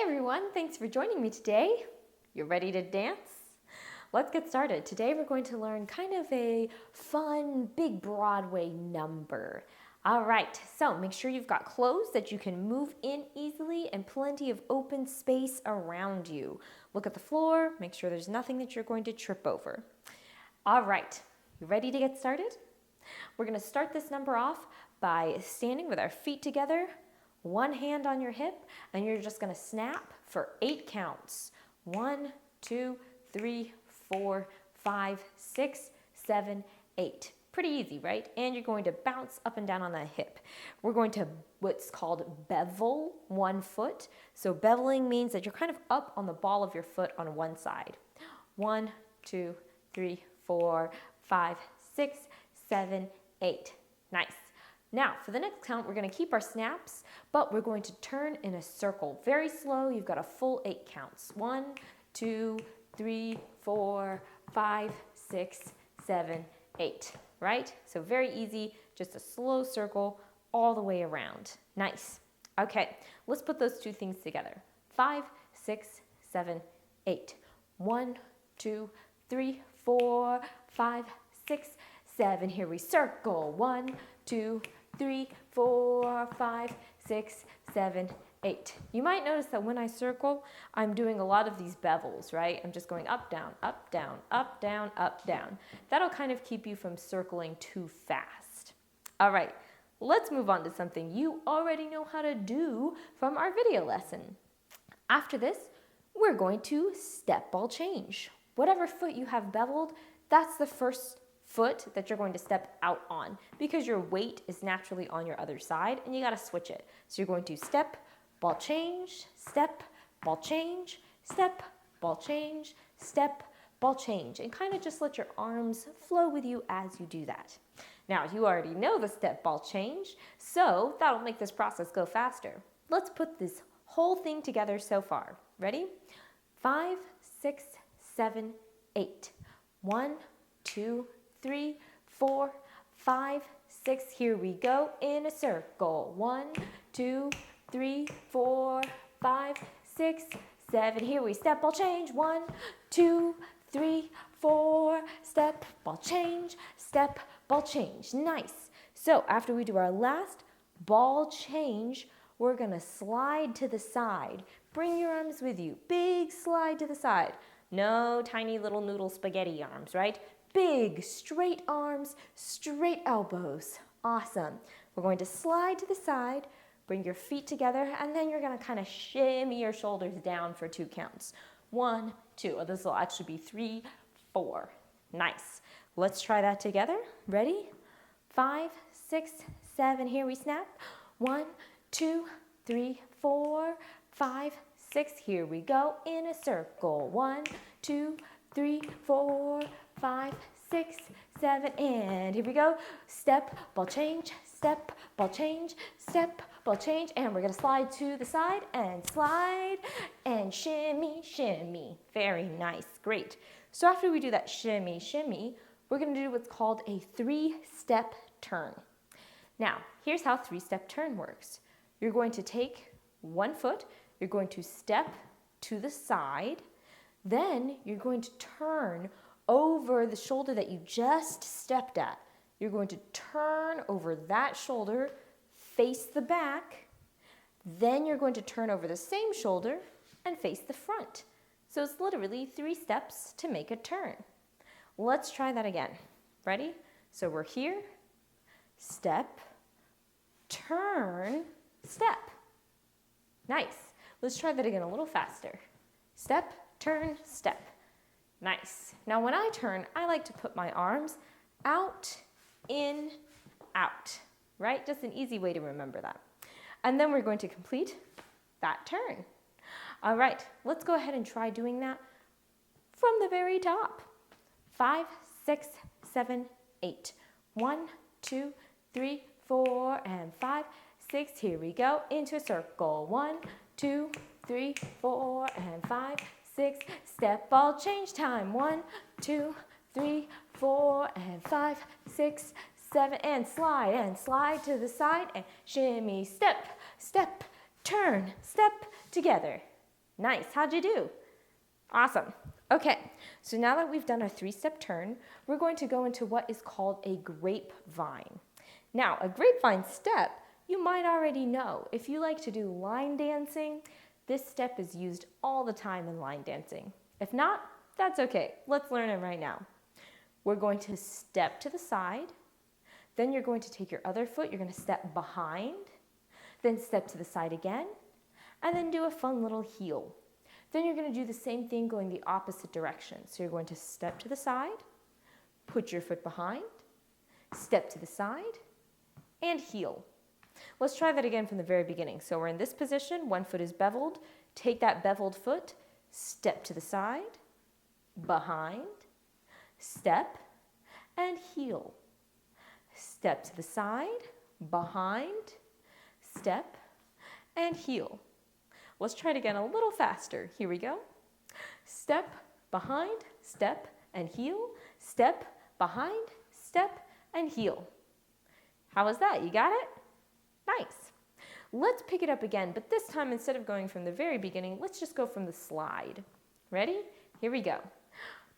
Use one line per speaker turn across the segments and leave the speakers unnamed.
everyone, thanks for joining me today. You ready to dance? Let's get started. Today we're going to learn kind of a fun, big Broadway number. All right, so make sure you've got clothes that you can move in easily and plenty of open space around you. Look at the floor, make sure there's nothing that you're going to trip over. All right, you ready to get started? We're going to start this number off by standing with our feet together, one hand on your hip, and you're just going to snap for 8 counts. 1, 2, 3, 4, 5, 6, 7, 8. Pretty easy, right? And you're going to bounce up and down on that hip. We're going to what's called bevel one foot. So beveling means that you're kind of up on the ball of your foot on one side. 1, 2, 3, 4, 5, 6, 7, 8. Nice. Now, for the next count, we're going to keep our snaps, but we're going to turn in a circle. Very slow. You've got a full 8 counts. 1, 2, 3, 4, 5, 6, 7, 8. Right? So very easy. Just a slow circle all the way around. Nice. Okay, let's put those two things together. 5, 6, 7, 8. 1, 2, 3, 4, 5, 6, 7. Here we circle. 1, 2, 3, 4, 5, 6, 7, 8. You might notice that when I circle, I'm doing a lot of these bevels, right? I'm just going up, down, up, down, up, down, up, down. That'll kind of keep you from circling too fast. All right, let's move on to something you already know how to do from our video lesson. After this, we're going to step ball change. Whatever foot you have beveled, that's the first foot that you're going to step out on because your weight is naturally on your other side and you got to switch it. So you're going to step, ball change, step, ball change, step, ball change, step, ball change, and kind of just let your arms flow with you as you do that. Now, you already know the step, ball change, so that'll make this process go faster. Let's put this whole thing together so far. Ready? 5, 6, 7, 8. 1, 2, 3, 4, 5, 6. Here we go in a circle. 1, 2, 3, 4, 5, 6, 7. Here we step, ball change. 1, 2, 3, 4. Step, ball change. Step, ball change. Nice. So after we do our last ball change, we're going to slide to the side. Bring your arms with you. Big slide to the side. No tiny little noodle spaghetti arms, right? Big, straight arms, straight elbows. Awesome. We're going to slide to the side, bring your feet together, and then you're going to kind of shimmy your shoulders down for 2 counts. 1, 2. This will actually be 3, 4. Nice. Let's try that together. Ready? 5, 6, 7. Here we snap. 1, 2, 3, 4, 5, 6. Here we go in a circle. 1, 2, 3, 4, 5, 6, 7, and here we go. Step, ball change, step, ball change, step, ball change, and we're going to slide to the side and slide and shimmy, shimmy. Very nice. Great. So after we do that shimmy, shimmy, we're going to do what's called a 3-step turn. Now, here's how 3-step turn works. You're going to take one foot, you're going to step to the side, then you're going to turn over the shoulder that you just stepped at. You're going to turn over that shoulder, face the back, then you're going to turn over the same shoulder and face the front. So it's literally 3 steps to make a turn. Let's try that again. Ready? So we're here, step, turn, step. Nice. Let's try that again a little faster. Step, turn, step. Nice. Now when I turn, I like to put my arms out, in, out, right? Just an easy way to remember that. And then we're going to complete that turn. All right, let's go ahead and try doing that from the very top. 5, 6, 7, 8. 1, 2, 3, 4, and 5, 6. Here we go into a circle. 1, 2, 3, 4, and 5, 6. Step, ball change time. 1, 2, 3, 4, and 5, 6, 7, and slide to the side and shimmy, step, step, turn, step together. Nice. How'd you do? Awesome. Okay, so now that we've done our 3-step turn, we're going to go into what is called a grapevine. Now, a grapevine step, you might already know. If you like to do line dancing, this step is used all the time in line dancing. If not, that's okay. Let's learn it right now. We're going to step to the side, then you're going to take your other foot, you're going to step behind, then step to the side again, and then do a fun little heel. Then you're going to do the same thing going the opposite direction. So you're going to step to the side, put your foot behind, step to the side, and heel. Let's try that again from the very beginning. So we're in this position, one foot is beveled, take that beveled foot, step to the side, behind, step, and heel. Step to the side, behind, step, and heel. Let's try it again a little faster. Here we go. Step, behind, step, and heel. Step, behind, step, and heel. How was that? You got it? Nice. Let's pick it up again, but this time instead of going from the very beginning, let's just go from the slide. Ready? Here we go.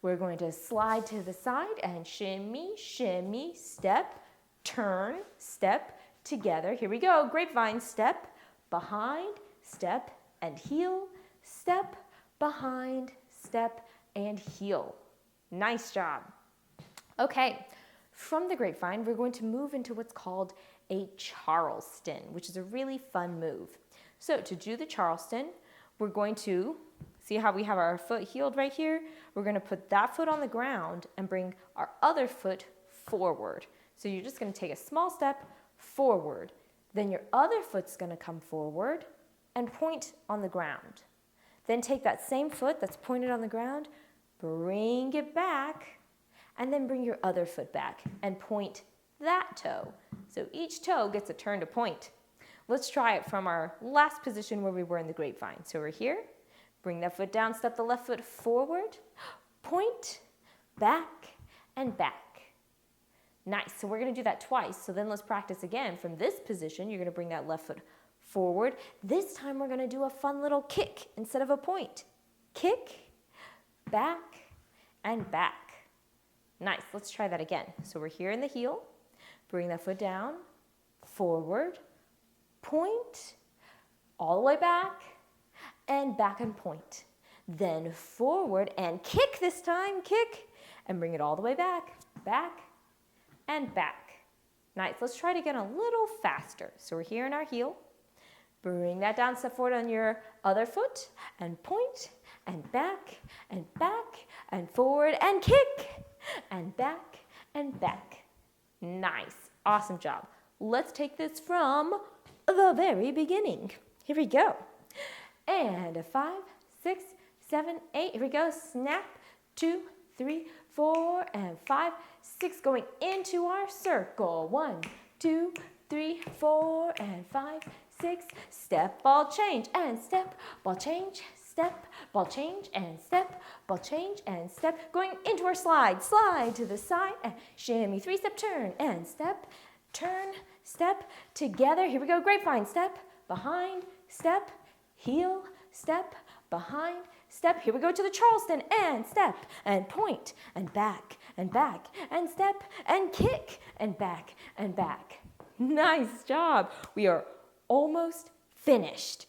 We're going to slide to the side and shimmy, shimmy, step, turn, step, together. Here we go. Grapevine, step, behind, step, and heel, step, behind, step, and heel. Nice job. Okay, from the grapevine, we're going to move into what's called a Charleston, which is a really fun move. So to do the Charleston, we're going to, see how we have our foot heeled right here? We're going to put that foot on the ground and bring our other foot forward. So you're just going to take a small step forward. Then your other foot's going to come forward and point on the ground. Then take that same foot that's pointed on the ground, bring it back, and then bring your other foot back and point that toe. So each toe gets a turn to point. Let's try it from our last position where we were in the grapevine. So we're here, bring that foot down, step the left foot forward, point, back, and back. Nice, so we're gonna do that twice. So then let's practice again. From this position, you're gonna bring that left foot forward. This time we're gonna do a fun little kick instead of a point. Kick, back, and back. Nice, let's try that again. So we're here in the heel, bring that foot down, forward, point, all the way back and point. Then forward and kick this time, kick, and bring it all the way back, back, and back. Nice, let's try it again a little faster. So we're here in our heel, bring that down, step forward on your other foot, and point, and back, and forward, and kick, and back, and back. Nice, awesome job. Let's take this from the very beginning. Here we go. And a 5, 6, 7, 8. Here we go. Snap. 2, 3, 4, and 5, 6. Going into our circle. 1, 2, 3, 4, and 5, 6. Step, ball change, and step, ball change, step, ball change, and step, ball change, and step. Going into our slide. Slide to the side, and shimmy, 3-step turn, and step, turn, step, together. Here we go. Grapevine. Step, behind, step, heel, step, behind, step. Here we go to the Charleston, and step, and point, and back, and step, and kick, and back, and back. Nice job. We are almost finished.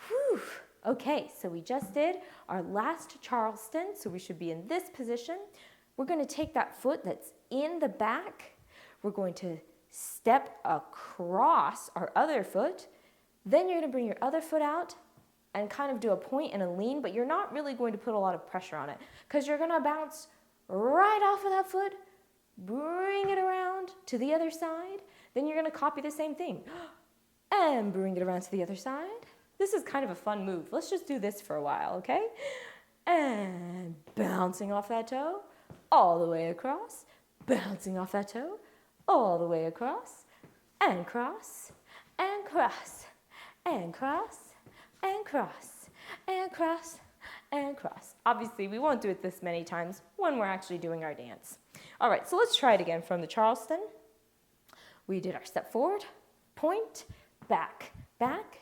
Whew. Okay, so we just did our last Charleston, so we should be in this position. We're going to take that foot that's in the back. We're going to step across our other foot. Then you're going to bring your other foot out and kind of do a point and a lean, but you're not really going to put a lot of pressure on it because you're going to bounce right off of that foot, bring it around to the other side. Then you're going to copy the same thing and bring it around to the other side. This is kind of a fun move. Let's just do this for a while, okay? And bouncing off that toe all the way across, bouncing off that toe all the way across, and cross, and cross, and cross, and cross, and cross, and cross. Obviously, we won't do it this many times when we're actually doing our dance. All right, so let's try it again from the Charleston. We did our step forward, point, back,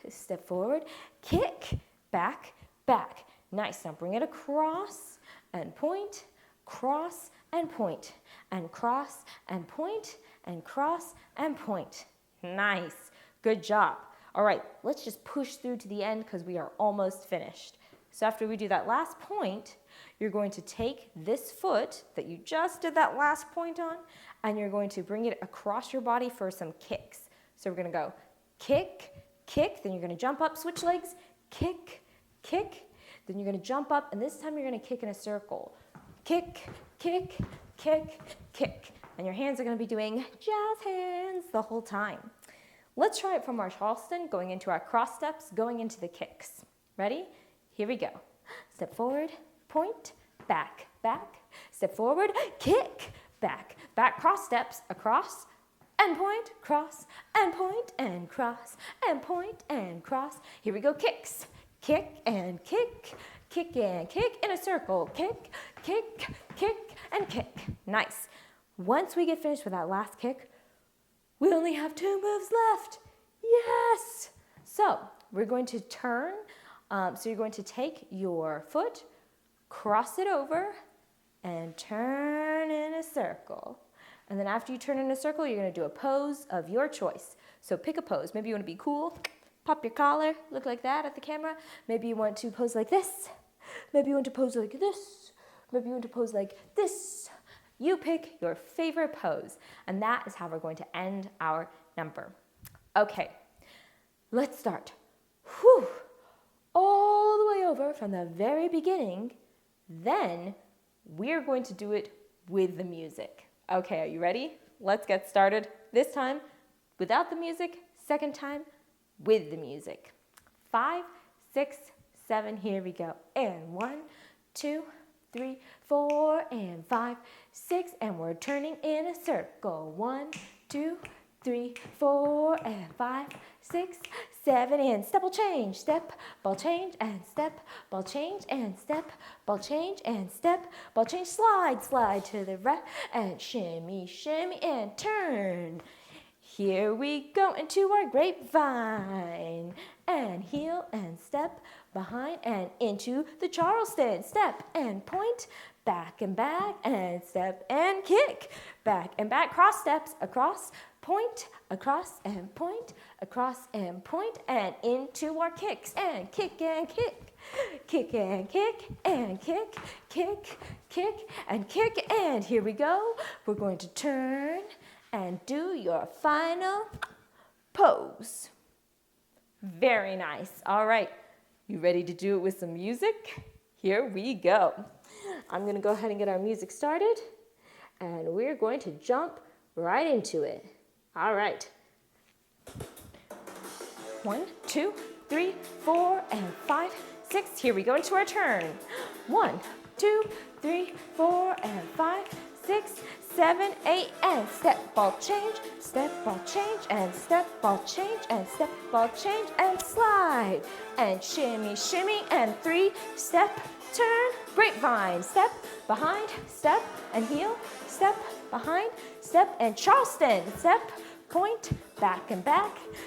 step forward, kick, back, back. Nice. Now bring it across and point, cross and point, and cross and point, and cross and point. Nice. Good job. All right, let's just push through to the end because we are almost finished. So after we do that last point, you're going to take this foot that you just did that last point on, and you're going to bring it across your body for some kicks. So we're going to go kick, kick, then you're going to jump up, switch legs, kick, kick, then you're going to jump up, and this time you're going to kick in a circle. Kick, kick, kick, kick. And your hands are going to be doing jazz hands the whole time. Let's try it from our Charleston, going into our cross steps, going into the kicks. Ready? Here we go. Step forward, point, back, back. Step forward, kick, back, back, cross steps, across, and point, cross, and point, and cross, and point, and cross. Here we go, kicks. Kick and kick, kick and kick in a circle. Kick, kick, kick, and kick. Nice. Once we get finished with that last kick, we only have 2 moves left. Yes! So we're going to turn. So you're going to take your foot, cross it over, and turn in a circle. And then after you turn in a circle, you're going to do a pose of your choice. So pick a pose. Maybe you want to be cool. Pop your collar, look like that at the camera. Maybe you want to pose like this. Maybe you want to pose like this. Maybe you want to pose like this. You pick your favorite pose, and that is how we're going to end our number. Okay, let's start. Whew. All the way over from the very beginning. Then we're going to do it with the music. Okay, are you ready? Let's get started. This time without the music, second time with the music. 5, 6, 7, here we go. And 1, 2, 3, 4, and 5, 6, and we're turning in a circle. 1, 2, 3, 4, and 5, 6, 7, and step, ball change, step, ball change, and step, ball change, and step, ball change, and step, ball change, slide, slide to the right, and shimmy, shimmy, and turn. Here we go into our grapevine, and heel and step behind and into the Charleston. Step and point, back and step and kick. Back and back, cross steps, across, point, across and point, across and point, and into our kicks. And kick and kick, kick and kick, and kick, kick, kick, and kick. And here we go. We're going to turn and do your final pose. Very nice. All right, you ready to do it with some music? Here we go. I'm going to go ahead and get our music started, and we're going to jump right into it. All right. 1, 2, 3, 4, and 5, 6. Here we go into our turn. 1, 2, 3, 4, and 5, 6, 7, 8, and step, ball change, step, ball change, and step, ball change, and step, ball change, and slide, and shimmy, shimmy, and 3, step, turn, grapevine, step, behind, step, and heel, step, behind, step, and Charleston, step, point, back,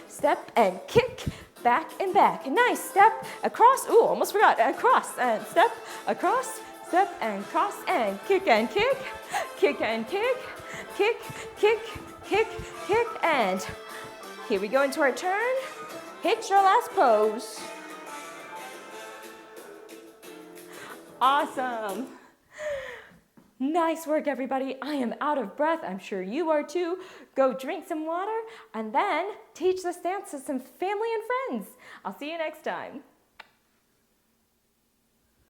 step, and kick, back, and back. Nice, step, across, ooh, almost forgot, across, and step, across, step, and cross, and kick, and kick, kick, and kick, kick, kick, kick, kick, and here we go into our turn. Hit your last pose. Awesome. Nice work, everybody. I am out of breath. I'm sure you are too. Go drink some water and then teach this dance to some family and friends. I'll see you next time.